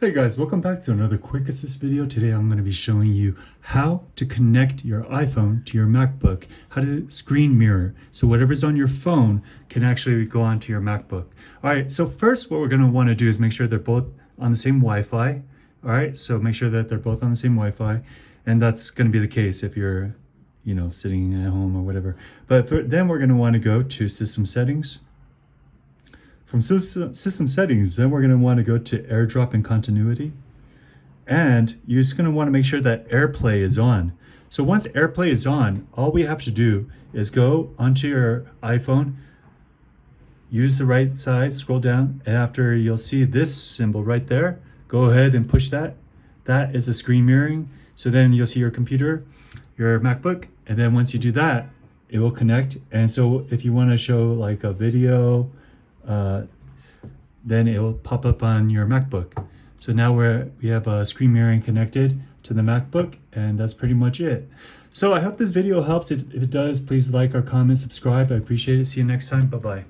Hey guys, welcome back to another quick assist video. Today I'm going to be showing you how to connect your iPhone to your MacBook, how to screen mirror. So whatever's on your phone can actually go onto your MacBook. All right, so first what we're going to want to do is make sure they're both on the same Wi-Fi. All right, so make sure that they're both on the same Wi-Fi. And that's going to be the case if you're, sitting at home or whatever. But then we're going to want to go to System Settings. From system settings, then we're going to want to go to AirDrop and continuity. And you're just going to want to make sure that AirPlay is on. So once AirPlay is on, all we have to do is go onto your iPhone, use the right side, scroll down, and after you'll see this symbol right there, go ahead and push that. That is a screen mirroring. So then you'll see your computer, your MacBook, and then once you do that, it will connect. And so if you want to show like a video, then it will pop up on your MacBook. So now we have a screen mirroring connected to the MacBook, and that's pretty much it. So I hope this video helps. If it does, please like or comment, subscribe. I appreciate it. See you next time. Bye-bye.